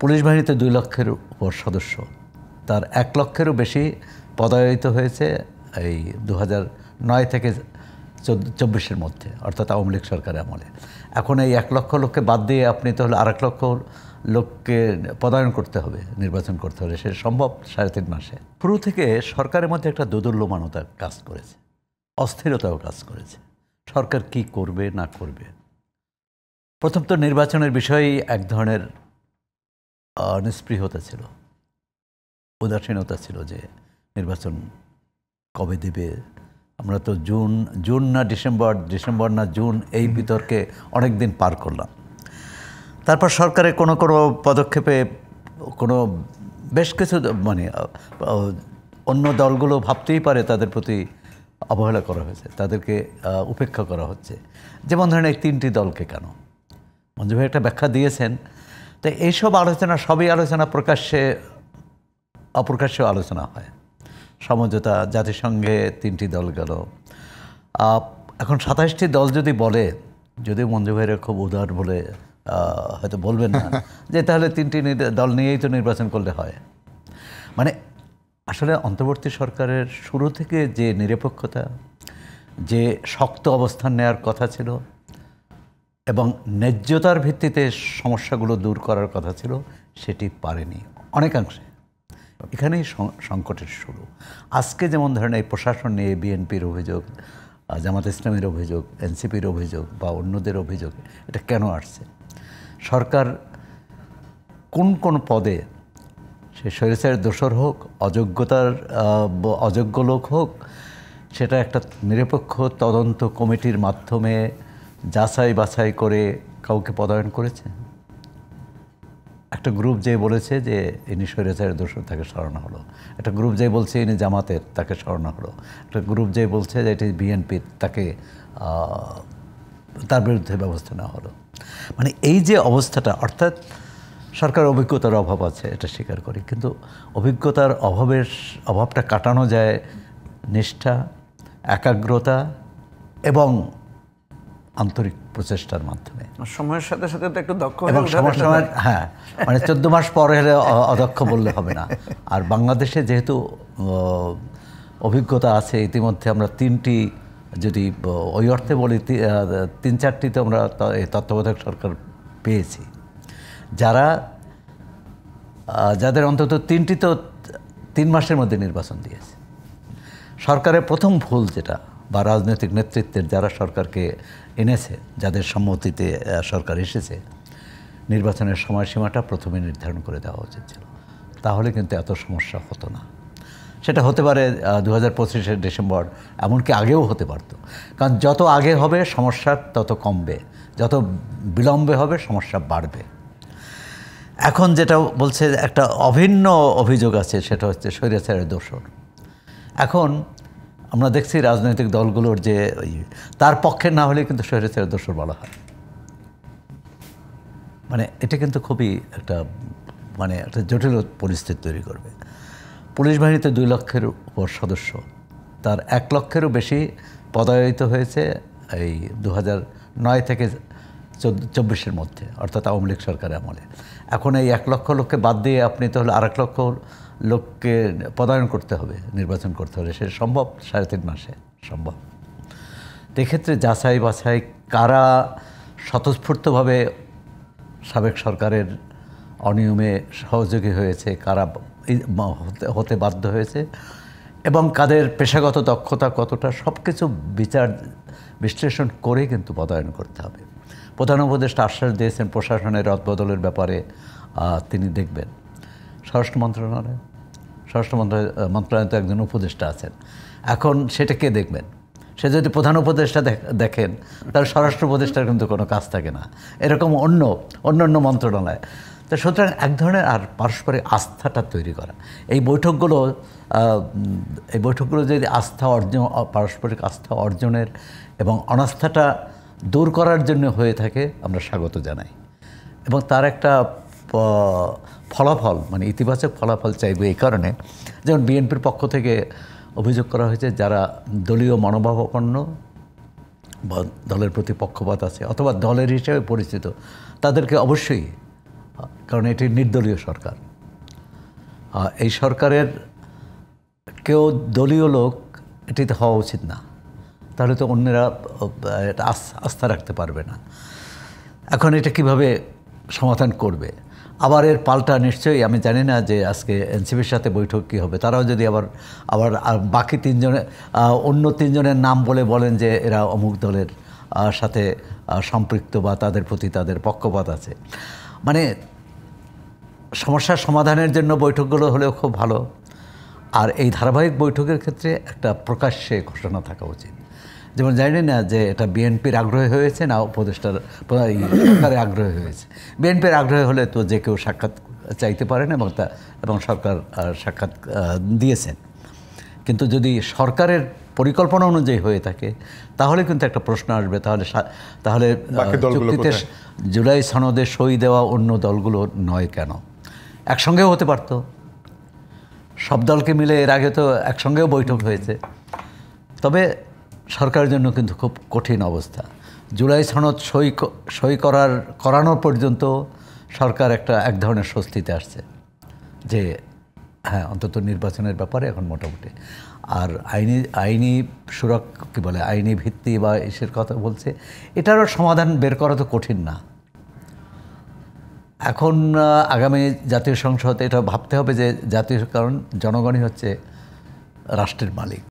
Police বাহিনীতে 2 লক্ষের উপর সদস্য, তার 1 লক্ষেরও বেশি পদায়িত হয়েছে এই 2009 থেকে 24-এর মধ্যে, অর্থাৎ আওয়ামী লীগ সরকারের আমলে। এখন এই 1 লক্ষ লোককে বাদ দিয়ে আপনি তাহলে 2.5 লক্ষ লোককে পদায়ন করতে হবে, নির্বাচন করতে হবে। সে সম্ভব 3.5 মাসে? শুরু থেকে সরকারের মধ্যে একটা দোদুল্যমানতা কাজ করেছে, অস্থিরতাও কাজ করেছে। সরকার কি করবে না করবে। প্রথম তো নির্বাচনের বিষয়েই এক ধরনের নিস্পৃহতা ছিল, উদাসীনতা ছিল যে নির্বাচন কবে দেবে। আমরা তো জুন না ডিসেম্বর না জুন, এই বিতর্কে অনেক দিন পার করলাম। তারপর সরকারের কোনো পদক্ষেপে বেশ কিছু অন্য দলগুলো ভাবতেই পারে তাদের প্রতি অবহেলা করা হয়েছে, তাদেরকে উপেক্ষা করা হচ্ছে। যেমন ধরেন এই 3টি দলকে কেন, মঞ্জু ভাই একটা ব্যাখ্যা দিয়েছেন। তো এইসব আলোচনা, সবই আলোচনা প্রকাশ্যে অপ্রকাশ্যেও আলোচনা হয়। সমঝোতা, জাতিসংঘে 3টি দল গেল, এখন 27টি দল যদি বলে, যদিও মঞ্জু ভাইরা খুব উদার বলে হয়তো বলবেন না যে তাহলে 3টি দল নিয়েই তো নির্বাচন করলে হয়। আসলে অন্তর্বর্তী সরকারের শুরু থেকে যে নিরপেক্ষতা, যে শক্ত অবস্থান নেওয়ার কথা ছিল এবং ন্যায্যতার ভিত্তিতে সমস্যাগুলো দূর করার কথা ছিল, সেটি পারেনি অনেকাংশে। এখানেই সংকটের শুরু। আজকে যেমন ধরেন এই প্রশাসন নিয়ে বিএনপির অভিযোগ, জামাত ইসলামের অভিযোগ, এনসিপির অভিযোগ বা অন্যদের অভিযোগ, এটা কেন আসছে? সরকার কোন পদে, সে স্বৈরাচারের দোসর হোক, অযোগ্য লোক হোক, সেটা একটা নিরপেক্ষ তদন্ত কমিটির মাধ্যমে যাচাই বাছাই করে কাউকে পদায়ন করেছে? একটা গ্রুপ যে বলেছে যে ইনি স্বৈরাচারের দোষর, তাকে সরানো হলো। একটা গ্রুপ যে বলছে ইনি জামাতের, তাকে সরানো হলো। একটা গ্রুপ যে বলছে যে এটি বিএনপির, তার বিরুদ্ধে ব্যবস্থা নেওয়া হলো। এই যে অবস্থাটা, অর্থাৎ সরকার অভিজ্ঞতার অভাব আছে, এটা স্বীকার করি, কিন্তু অভিজ্ঞতার অভাবটা কাটানো যায় নিষ্ঠা, একাগ্রতা এবং আন্তরিক প্রচেষ্টার মাধ্যমে। সময়ের সাথে সাথে তো একটু দক্ষ এবং সময়, হ্যাঁ, 14 মাস পরে হলে অদক্ষ বললে হবে না। আর বাংলাদেশে যেহেতু অভিজ্ঞতা আছে ইতিমধ্যে, আমরা 3টি, যদি ওই অর্থে বলি 3-4টি তো আমরা তত্ত্বাবধায়ক সরকার পেয়েছি, যাদের অন্তত 3টি তো 3 মাসের মধ্যে নির্বাচন দিয়েছে। সরকারের প্রথম ভুল যেটা, বা রাজনৈতিক নেতৃত্বের যারা সরকারকে এনেছে, যাদের সম্মতিতে সরকার এসেছে, নির্বাচনের সময়সীমাটা প্রথমে নির্ধারণ করে দেওয়া উচিত ছিল। তাহলে কিন্তু এত সমস্যা হতো না। সেটা হতে পারে 2025-এর ডিসেম্বর, এমনকি আগেও হতে পারত। কারণ যত আগে হবে সমস্যা তত কমবে, যত বিলম্বে হবে সমস্যা বাড়বে। এখন যেটা বলছে, একটা অভিন্ন অভিযোগ আছে, সেটা হচ্ছে স্বৈরাচারের দোসর। এখন আমরা দেখছি রাজনৈতিক দলগুলোর যে তার পক্ষে না হলে কিন্তু স্বৈরাচারের দোসর বলা হয়। এটা কিন্তু খুবই একটা একটা জটিল পরিস্থিতি তৈরি করবে। পুলিশ বাহিনীতে 2 লক্ষের উপর সদস্য, তার 1 লক্ষেরও বেশি পদায়িত হয়েছে এই 2009 থেকে 24-এর মধ্যে, অর্থাৎ আওয়ামী লীগ সরকারের আমলে। এখন এই 1 লক্ষ লোককে বাদ দিয়ে আপনি তাহলে 2.5 লক্ষ লোককে পদায়ন করতে হবে, নির্বাচন করতে হবে। সে সম্ভব 3.5 মাসে? সম্ভব। এক্ষেত্রে যাচাই বাছাই, কারা স্বতঃস্ফূর্তভাবে সাবেক সরকারের অনিয়মে সহযোগী হয়েছে, কারা হতে বাধ্য হয়েছে, এবং কাদের পেশাগত দক্ষতা কতটা, সব কিছু বিচার বিশ্লেষণ করে কিন্তু পদায়ন করতে হবে। প্রধান উপদেষ্টা আশ্বাস দিয়েছেন প্রশাসনের রদবদলের ব্যাপারে তিনি দেখবেন। স্বরাষ্ট্র মন্ত্রণালয়ে তো একজন উপদেষ্টা আছেন, এখন সেটা কে দেখবেন? সে যদি প্রধান উপদেষ্টা দেখেন, তাহলে স্বরাষ্ট্র উপদেষ্টার কিন্তু কোনো কাজ থাকে না। এরকম অন্য মন্ত্রণালয়। তো সুতরাং এক ধরনের আর পারস্পরিক আস্থাটা তৈরি করা, এই বৈঠকগুলো যদি পারস্পরিক আস্থা অর্জনের এবং অনাস্থাটা দূর করার জন্য হয়ে থাকে, আমরা স্বাগত জানাই। এবং তার একটা ফলাফল, ইতিবাচক ফলাফল চাইবে। এই কারণে যেমন বিএনপির পক্ষ থেকে অভিযোগ করা হয়েছে, যারা দলীয় মনোভাবাপন্ন বা দলের প্রতি পক্ষপাত আছে অথবা দলের হিসেবে পরিচিত, তাদেরকে অবশ্যই কারণ এটি নির্দলীয় সরকার। এই সরকারের কেউ দলীয় লোক এটিতে হওয়া উচিত না, তাহলে তো অন্যরা এটা আস্থা রাখতে পারবে না। এখন এটা কিভাবে সমাধান করবে? আবার এর পাল্টা নিশ্চয়ই, আমি জানি না যে আজকে এনসিপির সাথে বৈঠক কী হবে। তারাও যদি আবার বাকি অন্য তিনজনের নাম বলেন যে এরা অমুক দলের সাথে সম্পৃক্ত বা তাদের প্রতি তাদের পক্ষপাত আছে, মানে সমস্যার সমাধানের জন্য বৈঠকগুলো হলেও খুব ভালো। আর এই ধারাবাহিক বৈঠকের ক্ষেত্রে একটা প্রকাশ্যে ঘোষণা থাকা উচিত। যেমন জানি না যে এটা বিএনপির আগ্রহে হয়েছে না উপদেষ্টার সরকারের আগ্রহে হয়েছে। বিএনপির আগ্রহে হলে তো যে কেউ সাক্ষাৎ চাইতে পারেন এবং সরকার সাক্ষাৎ দিয়েছেন। কিন্তু যদি সরকারের পরিকল্পনা অনুযায়ী হয়ে থাকে তাহলে কিন্তু একটা প্রশ্ন আসবে, তাহলে চুক্তিতে জুলাই সনদে সই দেওয়া অন্য দলগুলো নয় কেন? একসঙ্গেও হতে পারত, সব দলকে মিলে এর আগে তো একসঙ্গেও বৈঠক হয়েছে। তবে সরকারের জন্য কিন্তু খুব কঠিন অবস্থা। জুলাই সনদ সই করানোর পর্যন্ত সরকার এক ধরনের স্বস্তিতে আসছে যে হ্যাঁ, অন্তত নির্বাচনের ব্যাপারে এখন মোটামুটি। আর আইনি আইনি ভিত্তি বা এসের কথা বলছে, এটারও সমাধান বের করা তো কঠিন না। এখন আগামী জাতীয় সংসদ এটা ভাবতে হবে যে কারণ জনগণই হচ্ছে রাষ্ট্রের মালিক।